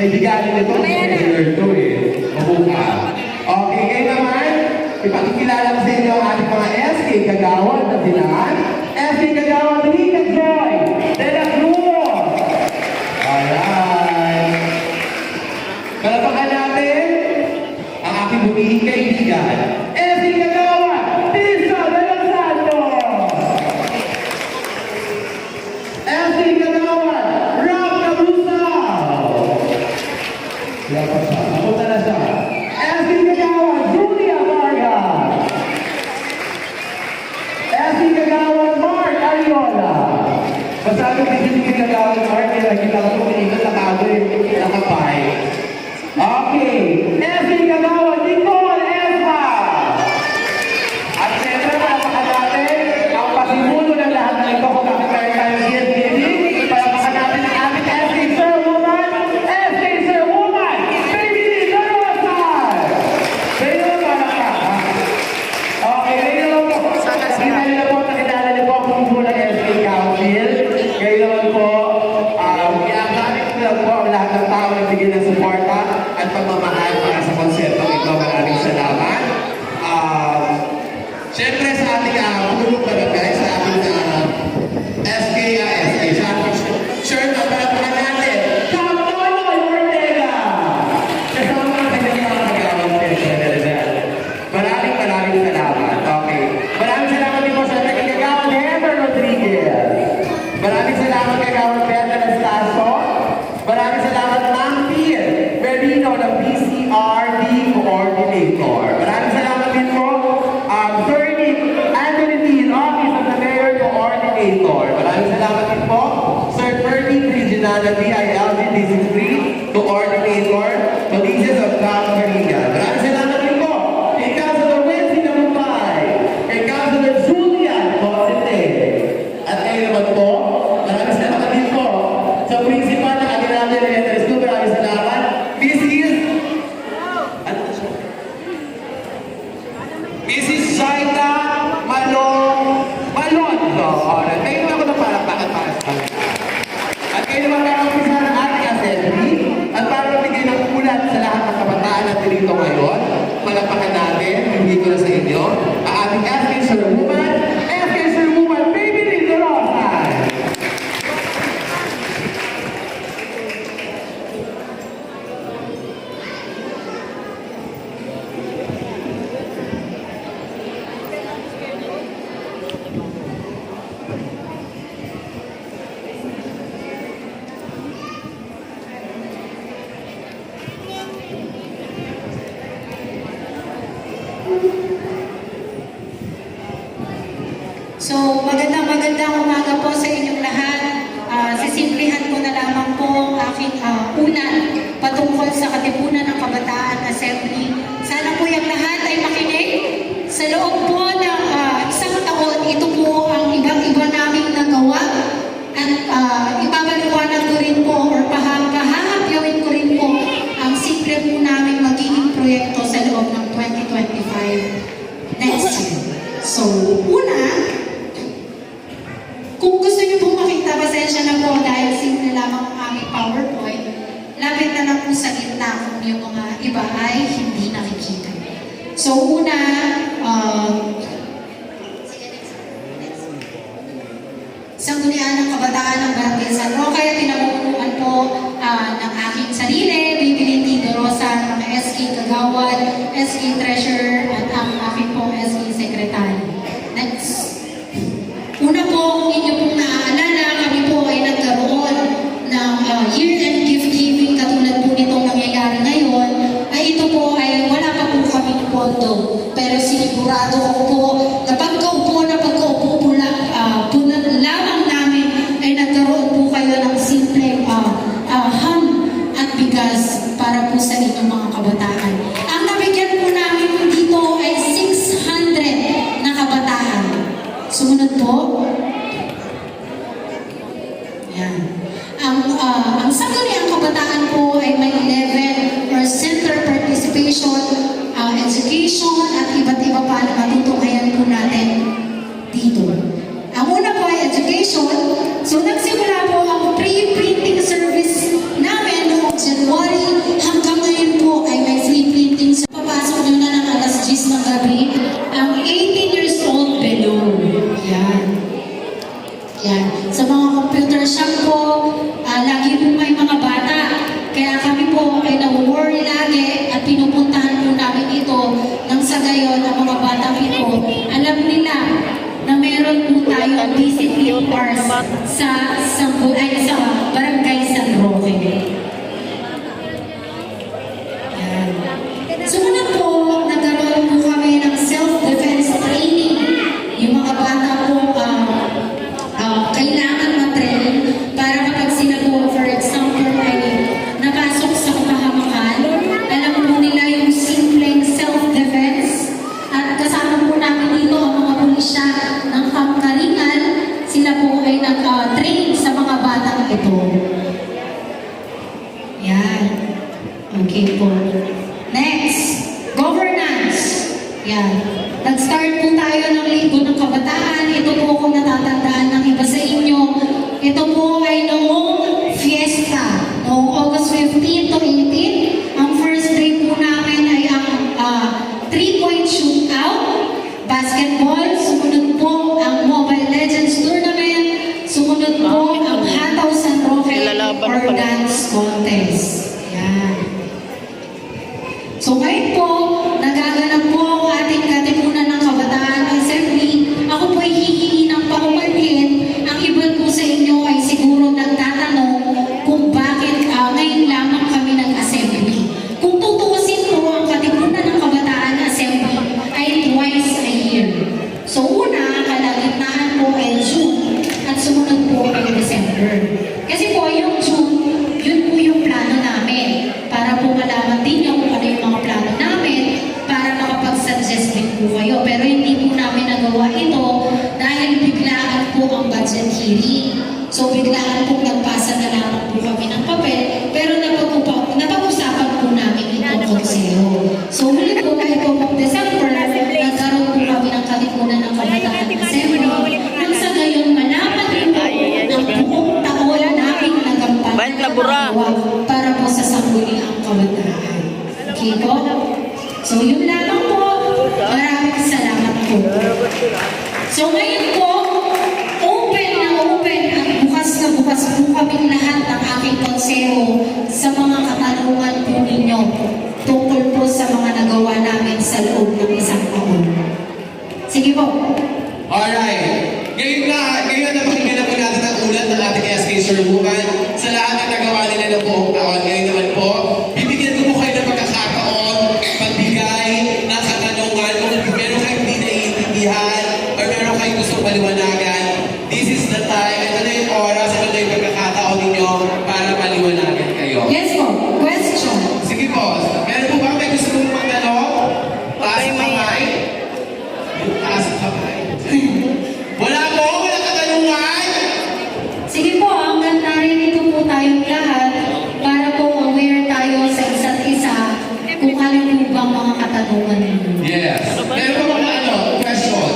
biganin ito. Regular ito eh. Mabuka. Okay, ngayon naman, ipakikilala ko sa inyo ang ating mga SK Kagawad na sila. SK Kagawad, Rika Joy, De La Cruz. Alright. Palapakan natin ang aking bumihing kaibigan. SK Kagawad, Tisa De Los Santos. SK Kagawad, Rob Cabusao. Dapat siya. Napunta na siya. SK Kagawad, Julia Vargas. SK Kagawad, Mark Ariola. Masabi ko SK Kagawad, Mark, kaya nakita ko kung ito nakagoy, nakapay. Okay. SK Kagawad, Nicole Esma. At siyempre, palapakan natin ang pasimulo ng lahat ng ito kung bakit tayo CSBD. Palapakan natin ang ating SK Sir Woman. SK Sir Woman, Baby Darosan. Kayo na palaka. Okay, kayo na po. Nakilala niyo po ang pumulo ng SK Council. Kayo naman po, i-acknowledge ko lang po ang lahat ng tao na bigyan ng suporta at pagmamahal para sa konserto ito. Maraming salamat. Siyempre sa ating pulong barangay, sa ating SK, sa ating shirt na palapakan natin. Kapoloy Ortega! Kasama ang kanyang mga kagawang personal. Maraming salamat. Okay. Maraming salamat din po sa ating kagawang Heather Rodriguez. Maraming salamat kagawang Bella Anastaso. Maraming salamat Ma'am Pia Merino ng PCRD Coordinator. Maraming salamat din po Attorney Anthony Dean, Office of the Mayor Coordinator. Maraming salamat din po Sir Fernie Regional ng DILG District 3 Coordinator, Polices of Camp Carina. Maraming salamat din po kay Councilor Wency na Mumbai, kay Councilor Julian Cosete. At kayo naman po, maraming salamat din po sa Principal ng Aguinaldo Elementary School. Maraming salamat. Mrs. Shaita Malon. Kayo naman ako ng palakpakan para sa kanya. At kayo naman kakampisa ng ating assembly. At para mabigay ng ulat sa lahat ng kabataan natin dito ngayon, palakpakan natin, hindi ko na sa inyo, ang ating SK Sir Woman, SK Sir Woman, Baby Lito Rosan. So, magandang umaga po sa inyong lahat. Sisimplihan ko na lamang po ang aking unan patungkol sa Katipunan ng Kabataan Assembly. Sana po yung lahat ay makinig. Sa loob po ng isang taon, ito po ang ibang-iba naming nagawa. At ipapaliwanag ko rin po or pahahabyawin ko rin po ang simple po namin magiging proyekto sa loob ng 2025 next year. So, una, kung gusto niyo pong makita, pasensya na po dahil simple lamang ang aming PowerPoint. Lapit na lang po sa gitna kung yung mga iba ay hindi nakikita. So una, Sanggunian ng Kabataan ng Barangay San Roque, pinamumunuan po ng aking sarili, Bibilin Dorosa, mga SK Kagawad, SK Treasurer, at ang aking pong SK Secretary. Next. Una po, kung inyo pong naaalala, kami po ay nagkaroon ng year-end gift giving katulad po nitong nangyayari ngayon, ay ito po ay wala pa po kaming pondo. Pero sinigurado ko po na pagkaupo po lamang namin ay nagkaroon po kayo ng simple ham at bigas para po sa inyong mga kabataan. Ang nabigyan po namin dito ay 600 na kabataan. Sumunod po. Yan. Ang Sangguniang Kabataan po ay may 11 or center participation, education, at iba't iba pa na matutunghayan po natin dito. Ang una po ay education. So nagsimula po ang pre-printing service namin noong January Yan. Sa mga computer shop po, lagi po may mga bata. Kaya kami po ay na-worry lagi at pinupuntahan po namin ito nang sa gayon ang mga bata ito, alam nila na meron po tayong discipline hours sa Barangay San Roque. Yan. Sumunod po, nagkaroon po kami ng self-defense training. Yung mga bata po, kailangan matrain para kapag sila po, for example, ay napasok sa kapahamakan, alam po nila yung simpleng self-defense. At kasama po namin dito ang mga pulisya ng Kamkaringan, sila po ay nag-train sa mga batang ito. Yan. Okay po. Next, governance. Yan. Nag-start po tayo ng Linggo ng Kabataan. Ito po kung natatandaan ng iba sa inyo. Ito po ay noong fiesta, noong August 15 to 18. Ang first day po namin ay ang 3-point shootout, basketball, sumunod po ang Mobile Legends Tournament, sumunod po ang Hataw San Roque or Dance Contest. Yan. So ngayon po, nagaganap po ang ating Katipunan ng Kabataan Assembly. Ako po ay hihingi ng paumanhin. Ang iba po sa inyo ay siguro nagtatanong kung bakit ngayon lamang kami nag-assembly. Kung tutuusin po, ang Katipunan ng Kabataan Assembly ay twice a year. So una, kalagitnaan po ay June at sumunod po ay December. Kasi po yung June, yun po yung plano namin para po malaman din yung kung ano yung mga plano namin para makapag-suggest din po kayo. Pero hindi po namin nagawa ito dahil biglaan po ang budget hearing. So biglaan po nagpasa na lamang po kami ng papel pero napag-usapan po namin itong konseho. So huli po ay po December, nagkaroon po kami ng Katipunan ng Kabataan Assembly. Nang sa gayon malaman din po ang buong taon namin nagampanan para po sa sangguniang kabataan. Okay po? So yun lamang po. Maraming salamat po. So ngayon po, open na open at bukas na bukas po kaming lahat ng aking konseho sa mga katanungan po ninyo tungkol po sa mga nagawa namin sa loob ng isang taon. Sige po. Alright. Ngayon na pakinggan na po natin ang ulat ng ating SK Sir Woman sa lahat ng nagawa nila ng buong taon. Ngayon naman po, bibigyan ko po kayo ng pagkakataon, pagbigay ng katanungan kung meron kayong hindi naiintindihan or meron kayong gustong paliwanagan. This is the time, ito na yung oras, ito na yung pagkakataon ninyo para paliwanagan kayo. Yes po. Question. Sige po, meron po ba may gusto mong magtanong? Taas ang kamay? Taas ang kamay. Wala po, wala katanungan. Sige po, hanggang narinito po tayong lahat para po aware tayo sa isa't isa kung ano po bang mga katanungan ninyo. Yes. Meron po mga question,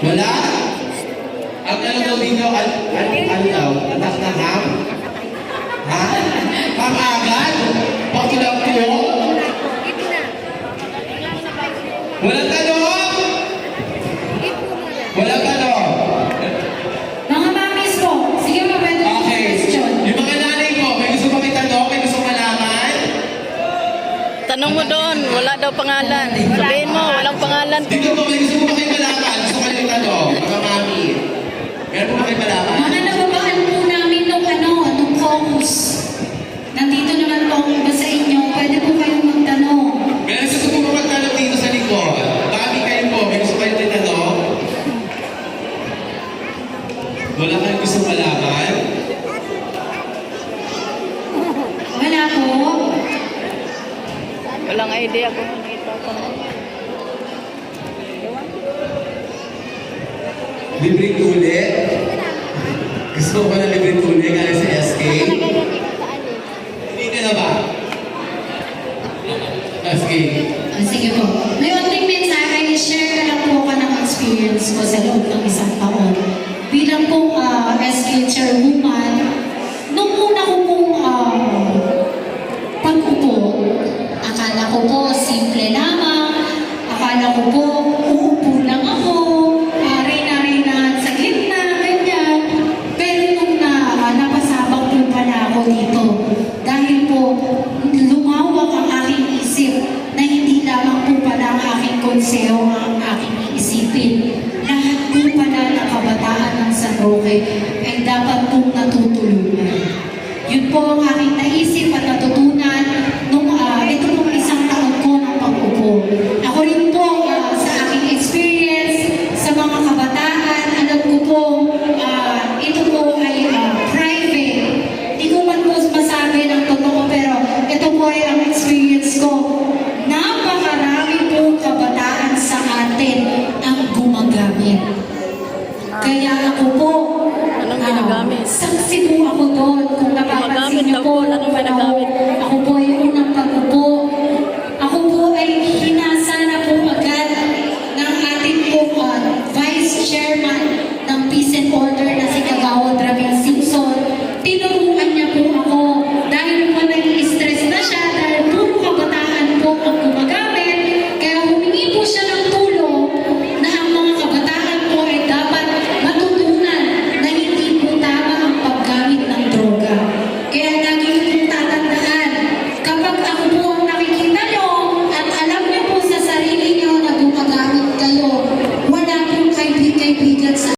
wala? Ang daw dito, ano daw? Atak na ham? Ha? Ham agad? Pakilang po? Walang tanong? Walang tanong? Mga mamis po, sige po, pwede po Okay. question. Yung mga nanay po, may gusto pa kitanong? May gusto malaman? Tanong mo doon, wala daw pangalan. Sabihin mo, walang pangalan. Dito po, may gusto pa kayo malaman? Gusto kayo kitanong? Mga mami. Meron po ba kayo malaman? Mga nababaan po namin nung focus. Nandito naman po ang iba sa inyo, pwede po kayong magtanong. Meron gusto po magtanong dito sa likod. Mami kayo po, may gusto kayo kitanong? Wala kayong gusto malaman? Wala po. Walang idea kung ano itatanong. Libreng tuli? Gusto ko na libreng tuli galing sa SK? Hindi ka na ba? SK. Sige po. May onting mensahe, share na lang po ka ng experience ko sa loob ng isang taon. Bilang pong SK Chairwoman, nung una ko pong pag-upo, akala ko po simple lamang, akala ko po uupo lang ako, reyna-reynahan sa gitna, Roque ay dapat pong natutulungan. Yun po ang aking naisip at natutunan nung ito pong isang taon ko ng pag-upo. Ako rin po sa aking experience sa mga kabataan, alam ko po ito po ay private. Hindi ko man po masabi ng totoo pero ito po ay ang experience ko. Napakarami po kabataan sa atin ang gumagamit. Kaya ako po, Anong ginagamit? saksi po ako doon kung napapansin niyo po. Anong ginagamit? Ako po ay unang pag-upo. Ako po ay hinasa na po agad ng ating po Vice Chairman ng Peace and Order